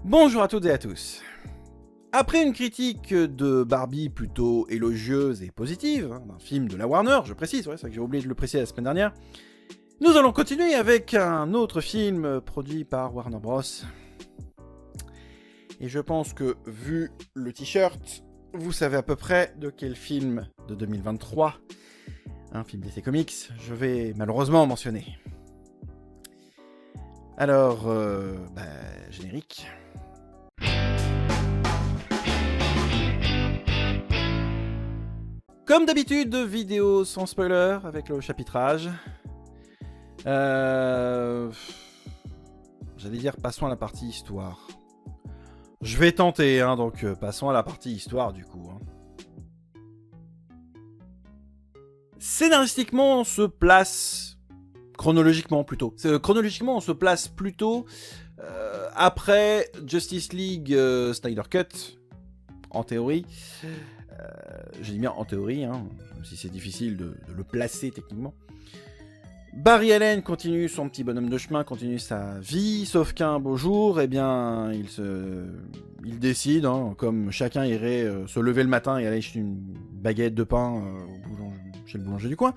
Bonjour à toutes et à tous. Après une critique de Barbie plutôt élogieuse et positive, d'un film de la Warner, je précise, c'est vrai que j'ai oublié de le préciser la semaine dernière, nous allons continuer avec un autre film produit par Warner Bros. Et je pense que, vu le t-shirt, vous savez à peu près de quel film de 2023, un film DC Comics, je vais malheureusement mentionner. Alors, générique. Comme d'habitude, vidéo sans spoiler avec le chapitrage. J'allais dire passons à la partie histoire. Je vais tenter, donc passons à la partie histoire du coup. Scénaristiquement, on se place... Chronologiquement plutôt. Chronologiquement, on se place plutôt après Justice League Snyder Cut, en théorie. J'ai dit bien en théorie, même si c'est difficile de le placer techniquement. Barry Allen continue son petit bonhomme de chemin, continue sa vie, sauf qu'un beau jour, il décide, comme chacun irait se lever le matin et aller acheter une baguette de pain chez le boulanger du coin,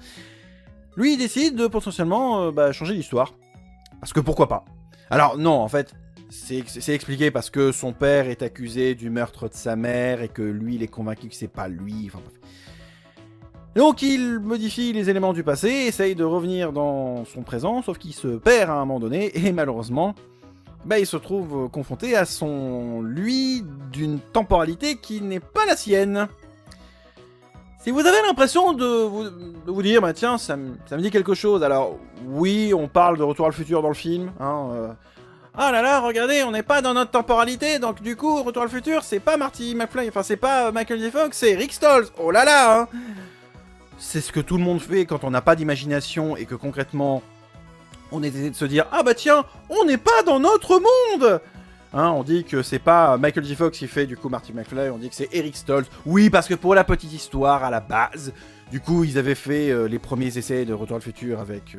lui il décide de potentiellement changer l'histoire. Parce que pourquoi pas. Alors non, en fait, c'est expliqué parce que son père est accusé du meurtre de sa mère et que lui il est convaincu que c'est pas lui, enfin bref. Donc il modifie les éléments du passé, essaye de revenir dans son présent, sauf qu'il se perd à un moment donné, et malheureusement, il se trouve confronté à son lui d'une temporalité qui n'est pas la sienne. Si vous avez l'impression de vous dire, tiens, ça me dit quelque chose, alors oui, on parle de Retour à le futur dans le film, ah là là, regardez, on n'est pas dans notre temporalité, donc du coup, Retour à le futur, c'est pas Marty McFly, enfin c'est pas Michael J. Fox, c'est Rick Stoltz, oh là là, C'est ce que tout le monde fait quand on n'a pas d'imagination et que concrètement, on essaie de se dire, ah bah tiens, on n'est pas dans notre monde. On dit que c'est pas Michael J. Fox qui fait du coup Marty McFly, on dit que c'est Eric Stoltz. Oui, parce que pour la petite histoire, à la base, du coup, ils avaient fait les premiers essais de Retour à le futur avec...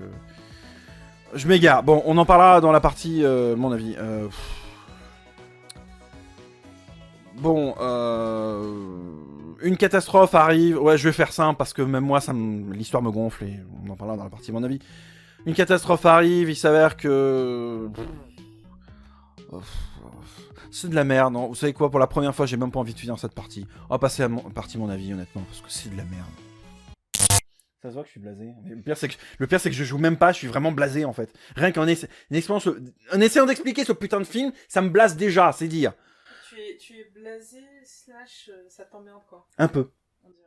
Je m'égare. Bon, on en parlera dans la partie, mon avis. Une catastrophe arrive. Ouais, je vais faire simple parce que même moi, l'histoire me gonfle et on en parlera dans la partie, mon avis. Une catastrophe arrive, il s'avère que... C'est de la merde, non. Vous savez quoi, pour la première fois, j'ai même pas envie de finir cette partie. On va passer à la partie, mon avis, honnêtement, parce que c'est de la merde. Ça se voit que je suis blasé. Mais le pire, c'est que je joue même pas, je suis vraiment blasé, en fait. Rien qu'en en essayant d'expliquer ce putain de film, ça me blase déjà, c'est dire. Tu es blasé / ça t'emmerde, quoi. Un peu.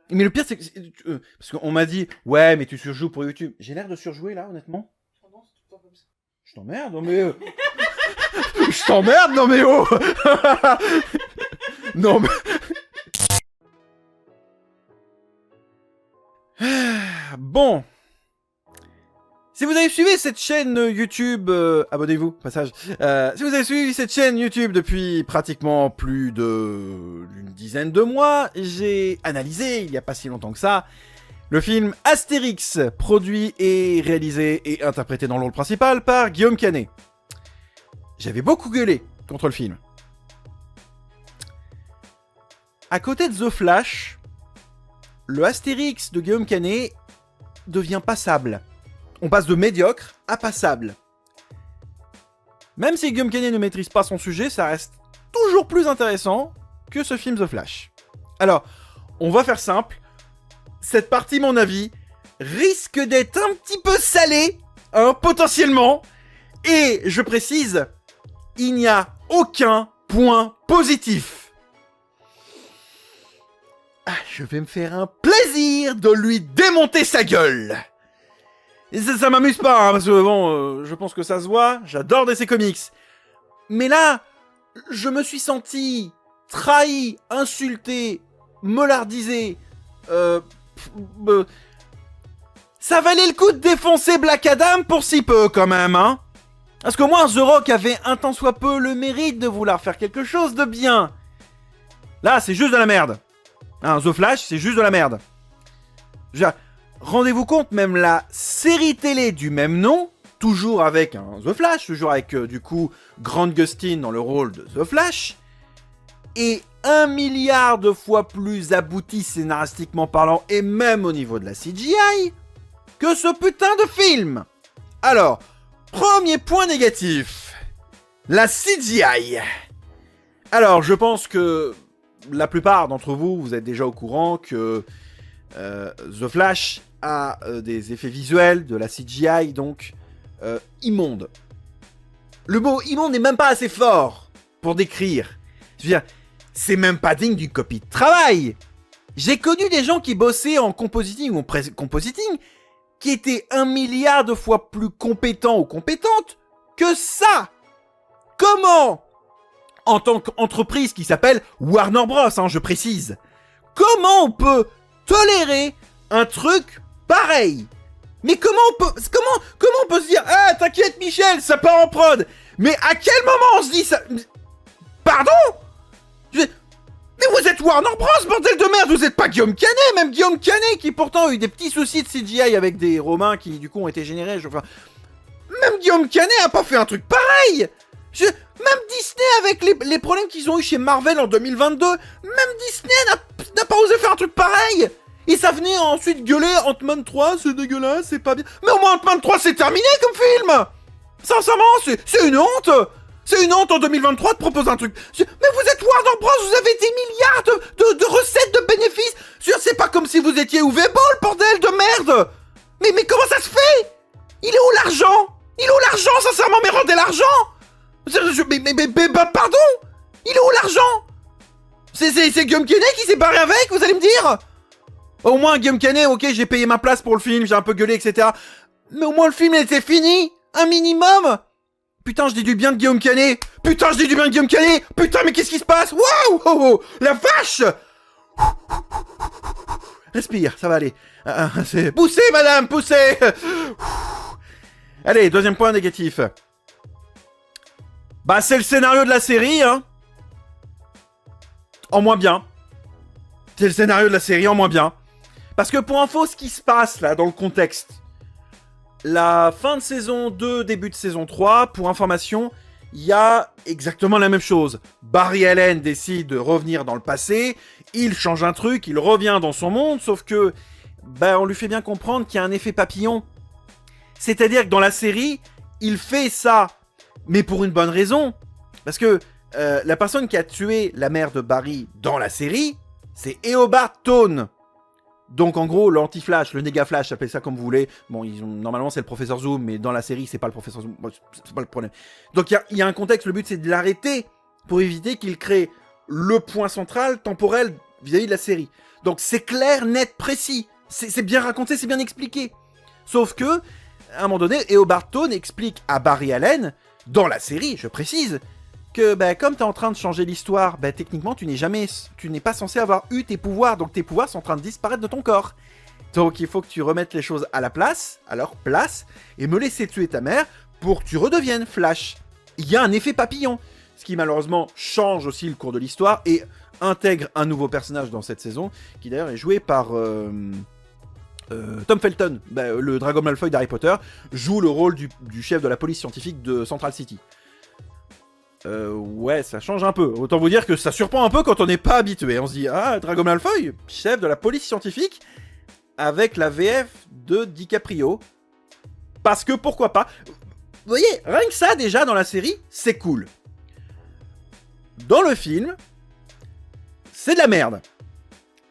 Mais le pire, c'est que... parce qu'on m'a dit, ouais, mais tu surjoues pour YouTube. J'ai l'air de surjouer, là, honnêtement. Non, c'est tout le temps comme ça. Je t'emmerde, non mais... Je t'emmerde, non mais oh. Non mais... Bon. Si vous avez suivi cette chaîne YouTube... abonnez-vous, passage. Si vous avez suivi cette chaîne YouTube depuis pratiquement plus d'une dizaine de mois, j'ai analysé, il n'y a pas si longtemps que ça, le film Astérix, produit et réalisé et interprété dans le rôle principal par Guillaume Canet. J'avais beaucoup gueulé contre le film. À côté de The Flash, le Astérix de Guillaume Canet devient passable. On passe de médiocre à passable. Même si Guillaume Canet ne maîtrise pas son sujet, ça reste toujours plus intéressant que ce film The Flash. Alors, on va faire simple. Cette partie, mon avis, risque d'être un petit peu salée, potentiellement. Et, je précise, il n'y a aucun point positif. Je vais me faire un plaisir de lui démonter sa gueule. Et ça m'amuse pas, parce que bon, je pense que ça se voit, j'adore DC Comics. Mais là, je me suis senti trahi, insulté, mollardisé. Ça valait le coup de défoncer Black Adam pour si peu, quand même, Parce qu'au moins, The Rock avait un tant soit peu le mérite de vouloir faire quelque chose de bien. Là, c'est juste de la merde. The Flash, c'est juste de la merde. Rendez-vous compte, même la série télé du même nom toujours avec The Flash, toujours avec du coup Grant Gustin dans le rôle de The Flash, est 1 milliard de fois plus abouti scénaristiquement parlant et même au niveau de la CGI que ce putain de film. Alors, premier point négatif, la CGI. Alors, je pense que la plupart d'entre vous, vous êtes déjà au courant que The Flash a des effets visuels, de la CGI, donc immonde. Le mot immonde n'est même pas assez fort pour décrire. Je veux dire, c'est même pas digne d'une copie de travail. J'ai connu des gens qui bossaient en compositing ou en compositing qui étaient 1 milliard de fois plus compétents ou compétentes que ça. Comment, en tant qu'entreprise qui s'appelle Warner Bros, je précise, comment on peut tolérer un truc pareil? Mais comment on peut se dire, ah t'inquiète Michel, ça part en prod. Mais à quel moment on se dit ça? Pardon? Mais vous êtes Warner Bros, bordel de merde, vous êtes pas Guillaume Canet, même Guillaume Canet qui pourtant a eu des petits soucis de CGI avec des Romains qui du coup ont été générés, même Guillaume Canet a pas fait un truc pareil. Même Disney avec les problèmes qu'ils ont eu chez Marvel en 2022, même Disney n'a pas osé faire un truc pareil. Et ça venait ensuite gueuler Ant-Man 3, c'est dégueulasse, c'est pas bien. Mais au moins Ant-Man 3 c'est terminé comme film. Sincèrement, c'est une honte. C'est une honte en 2023 de proposer un truc. Mais vous êtes Warner Bros, vous avez des milliards de recettes, de bénéfices. C'est pas comme si vous étiez Uwe Boll, bordel de merde. Mais comment ça se fait? Il est où l'argent? Il est où l'argent, sincèrement, mais rendez l'argent. Pardon? Il est où l'argent? C'est Guillaume Canet qui s'est barré avec, vous allez me dire? Au moins, Guillaume Canet, ok, j'ai payé ma place pour le film, j'ai un peu gueulé, etc. Mais au moins, le film était fini. Un minimum. Putain, je dis du bien de Guillaume Canet. Putain, je dis du bien de Guillaume Canet. Putain, mais qu'est-ce qui se passe? Waouh, oh, oh, la vache. Respire, ça va aller. Poussez, madame, poussez. Allez, deuxième point négatif. Bah, c'est le scénario de la série, en moins bien. C'est le scénario de la série en moins bien. Parce que pour info, ce qui se passe là, dans le contexte, la fin de saison 2, début de saison 3, pour information, il y a exactement la même chose. Barry Allen décide de revenir dans le passé, il change un truc, il revient dans son monde, sauf que, on lui fait bien comprendre qu'il y a un effet papillon. C'est-à-dire que dans la série, il fait ça, mais pour une bonne raison. Parce que la personne qui a tué la mère de Barry dans la série, c'est Eobard Thawne. Donc en gros, l'anti-flash, le néga-flash, appelez ça comme vous voulez. Bon, normalement c'est le professeur Zoom, mais dans la série c'est pas le professeur Zoom. Bon, c'est pas le problème. Donc il y a un contexte, le but c'est de l'arrêter pour éviter qu'il crée le point central temporel vis-à-vis de la série. Donc c'est clair, net, précis. C'est bien raconté, c'est bien expliqué. Sauf que, à un moment donné, Eobard Thawne explique à Barry Allen, dans la série, je précise, que comme t'es en train de changer l'histoire, techniquement tu n'es pas censé avoir eu tes pouvoirs, donc tes pouvoirs sont en train de disparaître de ton corps. Donc il faut que tu remettes les choses à leur place, et me laisser tuer ta mère pour que tu redeviennes Flash. Il y a un effet papillon, ce qui malheureusement change aussi le cours de l'histoire, et intègre un nouveau personnage dans cette saison, qui d'ailleurs est joué par Tom Felton, le Drago Malfoy d'Harry Potter, joue le rôle du chef de la police scientifique de Central City. Ouais, ça change un peu. Autant vous dire que ça surprend un peu quand on n'est pas habitué. On se dit, ah, Drago Malfoy, chef de la police scientifique, avec la VF de DiCaprio. Parce que pourquoi pas. Vous voyez, rien que ça, déjà, dans la série, c'est cool. Dans le film, c'est de la merde.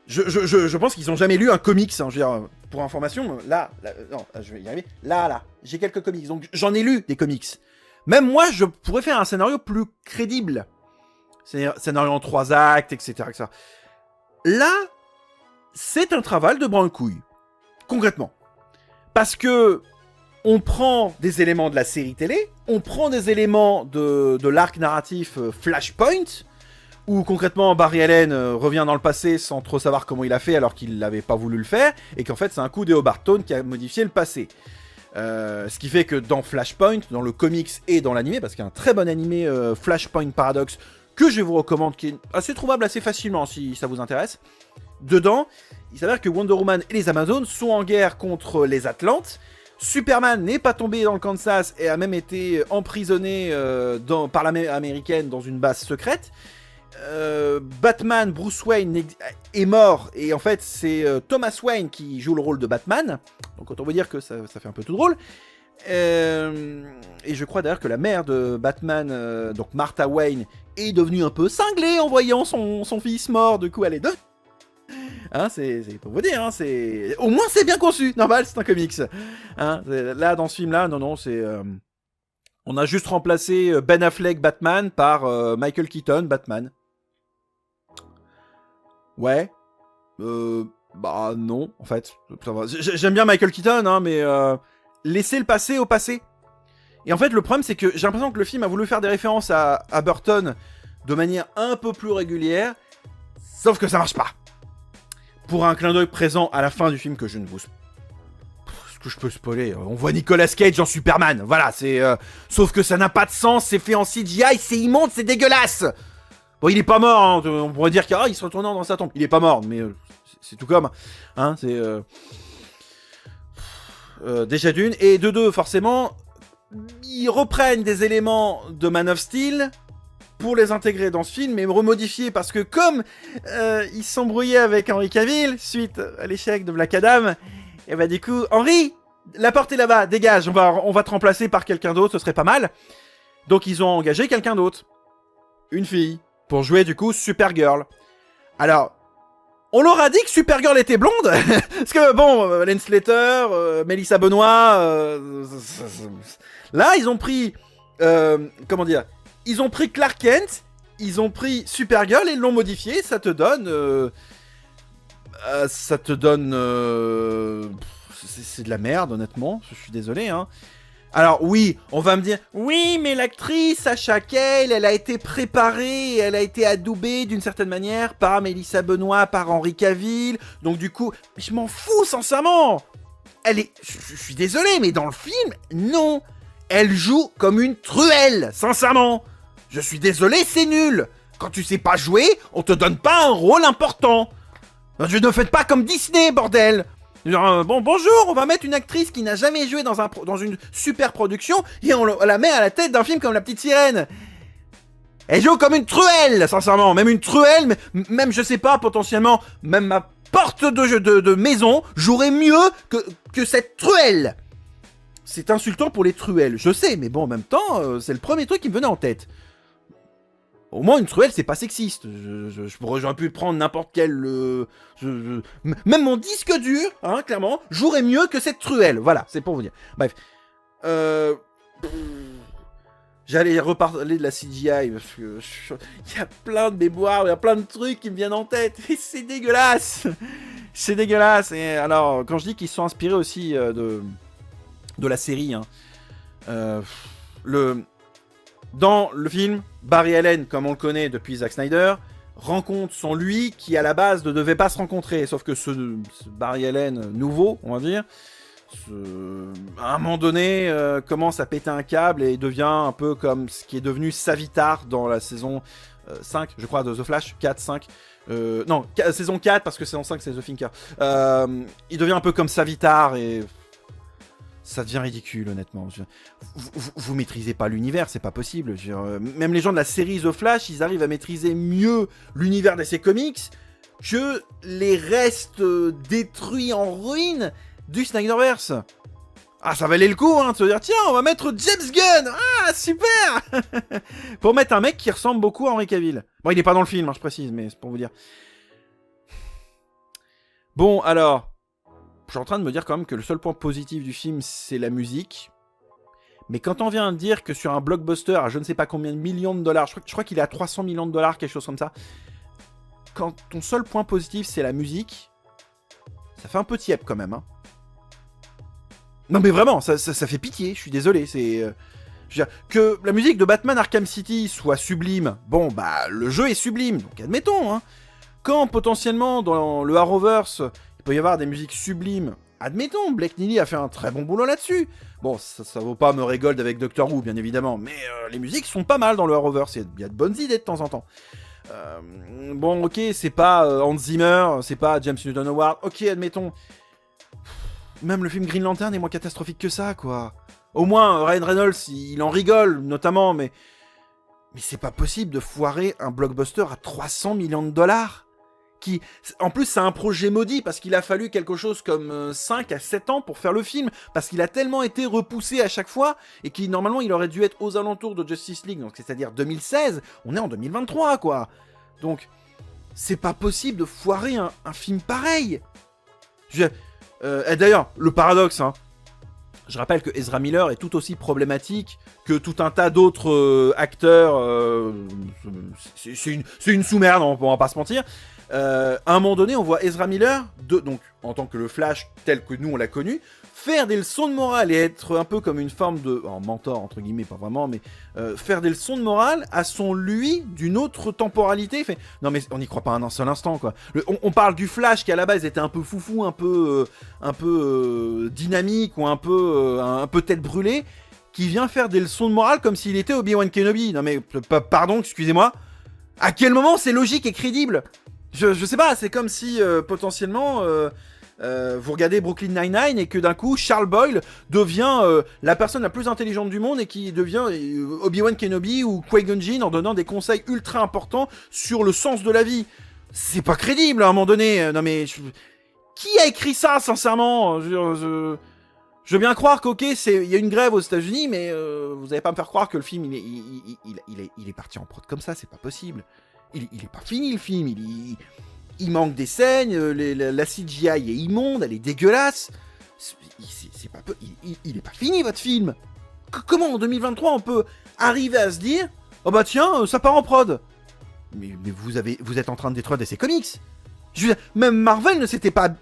Je pense qu'ils ont jamais lu un comics, je veux dire, pour information, non, je vais y arriver. Là, j'ai quelques comics, donc j'en ai lu des comics. Même moi, je pourrais faire un scénario plus crédible. Scénario en 3 actes, etc., etc. Là, c'est un travail de branle-couille. Concrètement. Parce que on prend des éléments de la série télé, on prend des éléments de l'arc narratif Flashpoint, où concrètement Barry Allen revient dans le passé sans trop savoir comment il a fait alors qu'il n'avait pas voulu le faire, et qu'en fait c'est un coup d'Eobard Thawne qui a modifié le passé. Ce qui fait que dans Flashpoint, dans le comics et dans l'animé, parce qu'il y a un très bon animé Flashpoint Paradox que je vous recommande, qui est assez trouvable assez facilement si ça vous intéresse. Dedans, il s'avère que Wonder Woman et les Amazones sont en guerre contre les Atlantes, Superman n'est pas tombé dans le Kansas et a même été emprisonné par l'armée américaine dans une base secrète. Batman, Bruce Wayne est mort et en fait c'est Thomas Wayne qui joue le rôle de Batman. Donc autant vous dire que ça fait un peu tout drôle. Et je crois d'ailleurs que la mère de Batman, donc Martha Wayne, est devenue un peu cinglée en voyant son fils mort. Du coup elle est deux. Hein, c'est pour vous dire, hein, c'est au moins c'est bien conçu. Normal, c'est un comics. Hein, là dans ce film-là, non, c'est on a juste remplacé Ben Affleck Batman par Michael Keaton Batman. Ouais. Bah non, en fait. J'aime bien Michael Keaton, hein, mais laissez le passé au passé. Et en fait, le problème, c'est que j'ai l'impression que le film a voulu faire des références à Burton de manière un peu plus régulière, sauf que ça marche pas. Pour un clin d'œil présent à la fin du film que je ne vous... Est-ce que je peux spoiler? On voit Nicolas Cage en Superman, voilà, c'est... Sauf que ça n'a pas de sens, c'est fait en CGI, c'est immonde, c'est dégueulasse. Bon, il est pas mort, hein. On pourrait dire qu'il se retourne dans sa tombe. Il est pas mort, mais c'est tout comme. Hein, c'est... déjà d'une. Et de deux, forcément, ils reprennent des éléments de Man of Steel pour les intégrer dans ce film, mais remodifier, parce que comme ils s'embrouillaient avec Henry Cavill, suite à l'échec de Black Adam, et bah du coup, Henry, la porte est là-bas, dégage, on va te remplacer par quelqu'un d'autre, ce serait pas mal. Donc ils ont engagé quelqu'un d'autre. Une fille. Pour jouer du coup Supergirl. Alors, on leur a dit que Supergirl était blonde. Parce que bon, Len Slater, Melissa Benoît... là, ils ont pris... comment dire? Ils ont pris Clark Kent, ils ont pris Supergirl et l'ont modifié. Ça te donne... c'est de la merde, honnêtement. Je suis désolé, hein. Alors oui, on va me dire, oui, mais l'actrice Sasha Cale, elle a été préparée, elle a été adoubée d'une certaine manière par Melissa Benoît, par Henry Cavill, donc du coup, je m'en fous sincèrement. Je suis désolé, mais dans le film, non, elle joue comme une truelle, sincèrement. Je suis désolé, c'est nul. Quand tu sais pas jouer, on te donne pas un rôle important. Je ne faites pas comme Disney, bordel. Genre, bon, bonjour, on va mettre une actrice qui n'a jamais joué dans une super production et on la met à la tête d'un film comme La Petite Sirène. Elle joue comme une truelle, sincèrement. Même une truelle, même, je sais pas, potentiellement, même ma porte de maison jouerait mieux que cette truelle. C'est insultant pour les truelles, je sais, mais bon, en même temps, c'est le premier truc qui me venait en tête. Au moins, une truelle, c'est pas sexiste. J'aurais pu prendre n'importe quel... même mon disque dur, hein, clairement, jouerait mieux que cette truelle. Voilà, c'est pour vous dire. Bref. J'allais reparler de la CGI, parce que... Il y a plein de mémoires, il y a plein de trucs qui me viennent en tête. Et c'est dégueulasse. C'est dégueulasse. Et alors, quand je dis qu'ils se sont inspirés aussi de la série, hein, dans le film, Barry Allen, comme on le connaît depuis Zack Snyder, rencontre son lui qui à la base ne devait pas se rencontrer. Sauf que ce Barry Allen nouveau, on va dire, à un moment donné, commence à péter un câble et devient un peu comme ce qui est devenu Savitar dans la saison 5, je crois, de The Flash, 4, 5. Non, saison 4, parce que saison 5, c'est The Thinker. Il devient un peu comme Savitar et... ça devient ridicule, honnêtement. Vous maîtrisez pas l'univers, c'est pas possible. Même les gens de la série The Flash, ils arrivent à maîtriser mieux l'univers de ces comics que les restes détruits en ruine du Snyderverse. Ah, ça valait le coup, hein, de se dire, tiens, on va mettre James Gunn. Ah, super. Pour mettre un mec qui ressemble beaucoup à Henry Cavill. Bon, il est pas dans le film, hein, je précise, mais c'est pour vous dire. Bon, alors... je suis en train de me dire quand même que le seul point positif du film, c'est la musique. Mais quand on vient de dire que sur un blockbuster à je ne sais pas combien de millions de dollars, je crois qu'il est à 300 millions de dollars, quelque chose comme ça. Quand ton seul point positif, c'est la musique, ça fait un peu tiep quand même. Hein. Non mais vraiment, ça fait pitié, je suis désolé. Je veux dire, que la musique de Batman Arkham City soit sublime, bon bah le jeu est sublime, donc admettons. Hein. Quand potentiellement dans le Arrowverse... il peut y avoir des musiques sublimes. Admettons, Blake Neely a fait un très bon boulot là-dessus. Bon, ça vaut pas me régold avec Doctor Who, bien évidemment, mais les musiques sont pas mal dans le Arrowverse. Il y a de bonnes idées de temps en temps. Bon, ok, c'est pas Hans Zimmer, c'est pas James Newton Howard. Ok, admettons. même le film Green Lantern est moins catastrophique que ça, quoi. Au moins, Ryan Reynolds, il en rigole, notamment, mais c'est pas possible de foirer un blockbuster à 300 millions de dollars. Qui, en plus, c'est un projet maudit, parce qu'il a fallu quelque chose comme 5 à 7 ans pour faire le film, parce qu'il a tellement été repoussé à chaque fois, et qui, normalement, il aurait dû être aux alentours de Justice League, donc c'est-à-dire 2016, on est en 2023, quoi. Donc, c'est pas possible de foirer un film pareil. Et d'ailleurs, le paradoxe, hein, je rappelle que Ezra Miller est tout aussi problématique que tout un tas d'autres acteurs. C'est une sous-merde, on va pas se mentir. À un moment donné, on voit Ezra Miller, donc en tant que le Flash tel que nous on l'a connu, faire des leçons de morale et être un peu comme une forme de mentor entre guillemets, pas vraiment, mais faire des leçons de morale à son lui d'une autre temporalité. Fait, non mais on n'y croit pas un seul instant, quoi. On parle du Flash qui à la base était un peu foufou, un peu dynamique ou un peu tête brûlée, qui vient faire des leçons de morale comme s'il était Obi-Wan Kenobi. Non mais pardon, excusez-moi. À quel moment c'est logique et crédible? Je sais pas, c'est comme si potentiellement vous regardez Brooklyn Nine-Nine et que d'un coup Charles Boyle devient la personne la plus intelligente du monde et qui devient Obi-Wan Kenobi ou Qui-Gon Jinn en donnant des conseils ultra importants sur le sens de la vie. C'est pas crédible à un moment donné. Non mais qui a écrit ça sincèrement? Je veux bien croire qu'ok, il y a une grève aux États-Unis, mais vous allez pas me faire croire que le film il est parti en prod comme ça, c'est pas possible. Il est pas fini le film, il manque des scènes, la CGI est immonde, elle est dégueulasse. Il est pas fini votre film. Comment en 2023 on peut arriver à se dire oh bah tiens, ça part en prod? Mais vous êtes en train de détruire DC Comics. Même Marvel ne s'était pas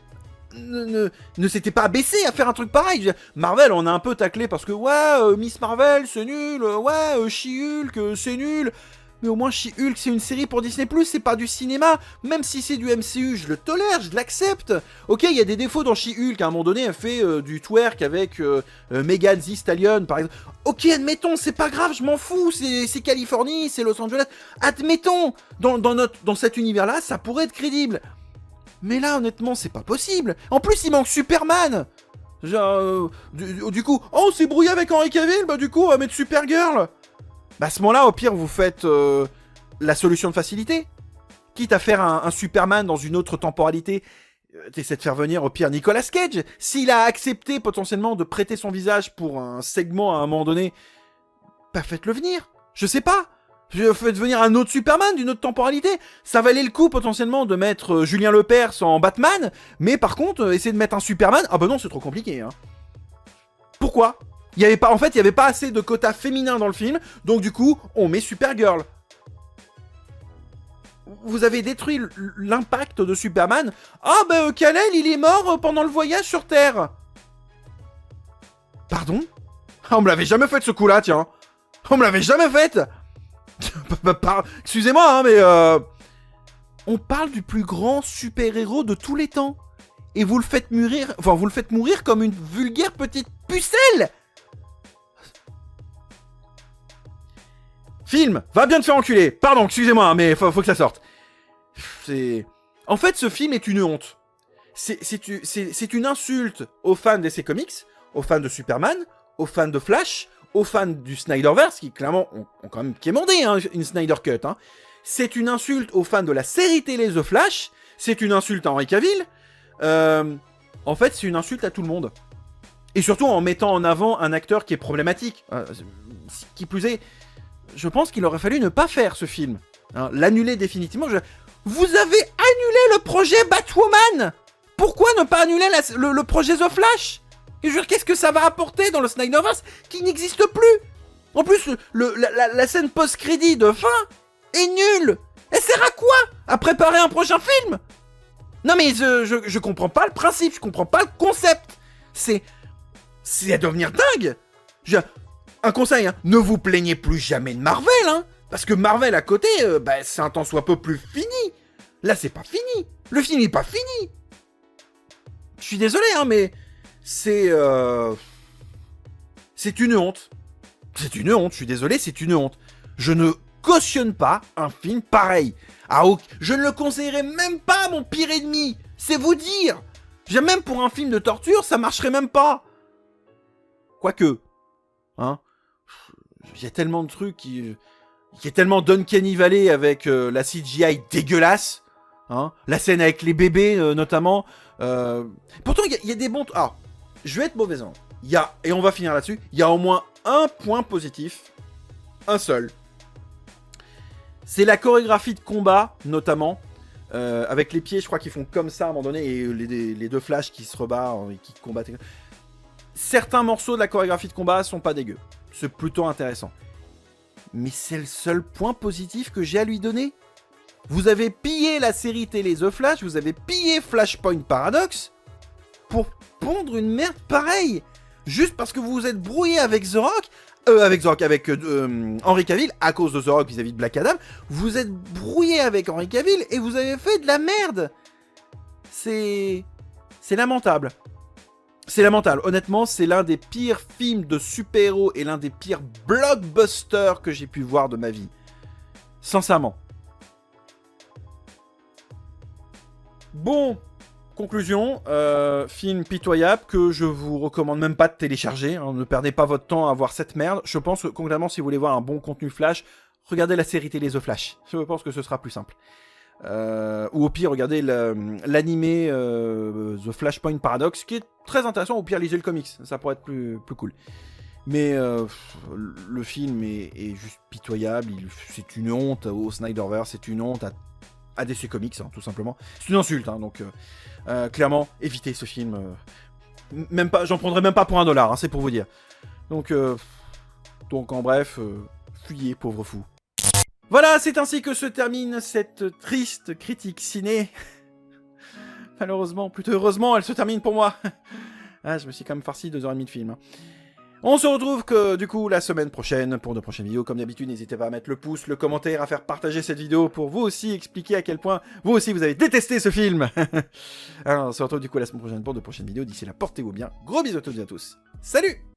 abaissé à faire un truc pareil. Marvel, on a un peu taclé parce que ouais, Miss Marvel c'est nul, ouais, She-Hulk c'est nul. Mais au moins She-Hulk c'est une série pour Disney+, c'est pas du cinéma. Même si c'est du MCU, je le tolère, je l'accepte. Ok, il y a des défauts dans She-Hulk, à un moment donné elle fait du twerk avec Megan Thee Stallion par exemple. Ok, admettons, c'est pas grave, je m'en fous, c'est Californie, c'est Los Angeles. Admettons, dans cet univers-là, ça pourrait être crédible. Mais là, honnêtement, c'est pas possible. En plus, il manque Superman. Genre, du coup, oh, on s'est brouillé avec Henry Cavill, bah du coup, on va mettre Supergirl. Bah à ce moment-là, au pire, vous faites la solution de facilité. Quitte à faire un Superman dans une autre temporalité, t'essaies de faire venir au pire Nicolas Cage. S'il a accepté potentiellement de prêter son visage pour un segment à un moment donné, bah faites-le venir. Je sais pas. Faites venir un autre Superman d'une autre temporalité. Ça valait le coup potentiellement de mettre Julien Lepers en Batman, mais par contre, essayer de mettre un Superman, ah bah non, c'est trop compliqué. Hein. Pourquoi ? Il y avait pas assez de quotas féminins dans le film, donc du coup, on met Supergirl. Vous avez détruit l'impact de Superman. Ah bah Kal-El, il est mort pendant le voyage sur Terre. Pardon ? On me l'avait jamais fait ce coup-là, tiens. On me l'avait jamais fait. Excusez-moi, hein, mais on parle du plus grand super-héros de tous les temps. Et vous le faites mourir comme une vulgaire petite pucelle. Film, va bien te faire enculer. Pardon, excusez-moi, hein, mais faut que ça sorte. En fait, ce film est une honte. C'est une insulte aux fans d'EC Comics, aux fans de Superman, aux fans de Flash, aux fans du Snyderverse, qui clairement ont quand même quémandé hein, une Snyder Cut. Hein. C'est une insulte aux fans de la série télé The Flash. C'est une insulte à Henry Cavill. En fait, c'est une insulte à tout le monde. Et surtout en mettant en avant un acteur qui est problématique. Qui plus est, je pense qu'il aurait fallu ne pas faire ce film. Hein, l'annuler définitivement. Vous avez annulé le projet Batwoman. Pourquoi ne pas annuler le projet The Flash ? Et je veux dire, qu'est-ce que ça va apporter dans le Snyderverse qui n'existe plus ? En plus, la scène post-crédit de fin est nulle. Elle sert à quoi ? À préparer un prochain film ? Non mais je comprends pas le principe, je comprends pas le concept. C'est à devenir dingue. Un conseil, hein, ne vous plaignez plus jamais de Marvel, hein, parce que Marvel à côté, c'est un tant soit peu plus fini. Là, c'est pas fini. Le film est pas fini. Je suis désolé, hein, mais c'est une honte. C'est une honte, je suis désolé, c'est une honte. Je ne cautionne pas un film pareil. Je ne le conseillerais même pas à mon pire ennemi. C'est vous dire. Même pour un film de torture, ça marcherait même pas. Quoique. Hein. Il y a tellement de trucs qui... Il y a tellement d'Uncanny Valley avec la CGI dégueulasse. Hein. La scène avec les bébés, notamment. Pourtant, il y a des bons... Alors, je vais être mauvais en. Et on va finir là-dessus. Il y a au moins un point positif. Un seul. C'est la chorégraphie de combat, notamment. Avec les pieds, je crois qu'ils font comme ça à un moment donné. Et les deux Flash qui se rebattent et qui combattent. Certains morceaux de la chorégraphie de combat sont pas dégueux. C'est plutôt intéressant. Mais c'est le seul point positif que j'ai à lui donner. Vous avez pillé la série télé The Flash, vous avez pillé Flashpoint Paradox pour pondre une merde pareille. Juste parce que vous vous êtes brouillé avec The Rock, avec Henry Cavill, à cause de The Rock vis-à-vis de Black Adam, vous êtes brouillé avec Henry Cavill et vous avez fait de la merde. C'est lamentable. C'est lamentable. Honnêtement, c'est l'un des pires films de super-héros et l'un des pires blockbusters que j'ai pu voir de ma vie. Sincèrement. Bon, conclusion. Film pitoyable que je vous recommande même pas de télécharger. Hein, ne perdez pas votre temps à voir cette merde. Je pense que concrètement, si vous voulez voir un bon contenu Flash, regardez la série télé The Flash. Je pense que ce sera plus simple. Ou au pire, regardez l'animé The Flashpoint Paradox, qui est très intéressant. Au pire, lisez le comics, ça pourrait être plus cool. Mais le film est juste pitoyable. C'est une honte au Snyderverse, c'est une honte à DC Comics, hein, tout simplement. C'est une insulte, hein, donc clairement, évitez ce film. Même pas, j'en prendrais même pas pour $1, hein, c'est pour vous dire. Donc en bref, fuyez, pauvre fou. Voilà, c'est ainsi que se termine cette triste critique ciné. Malheureusement, plutôt heureusement, elle se termine pour moi. Ah, je me suis quand même farci 2h30 de film. On se retrouve du coup la semaine prochaine pour de prochaines vidéos. Comme d'habitude, n'hésitez pas à mettre le pouce, le commentaire, à faire partager cette vidéo pour vous aussi expliquer à quel point vous aussi vous avez détesté ce film. Alors, on se retrouve du coup la semaine prochaine pour de prochaines vidéos. D'ici là, portez-vous bien. Gros bisous à toutes et à tous. Salut!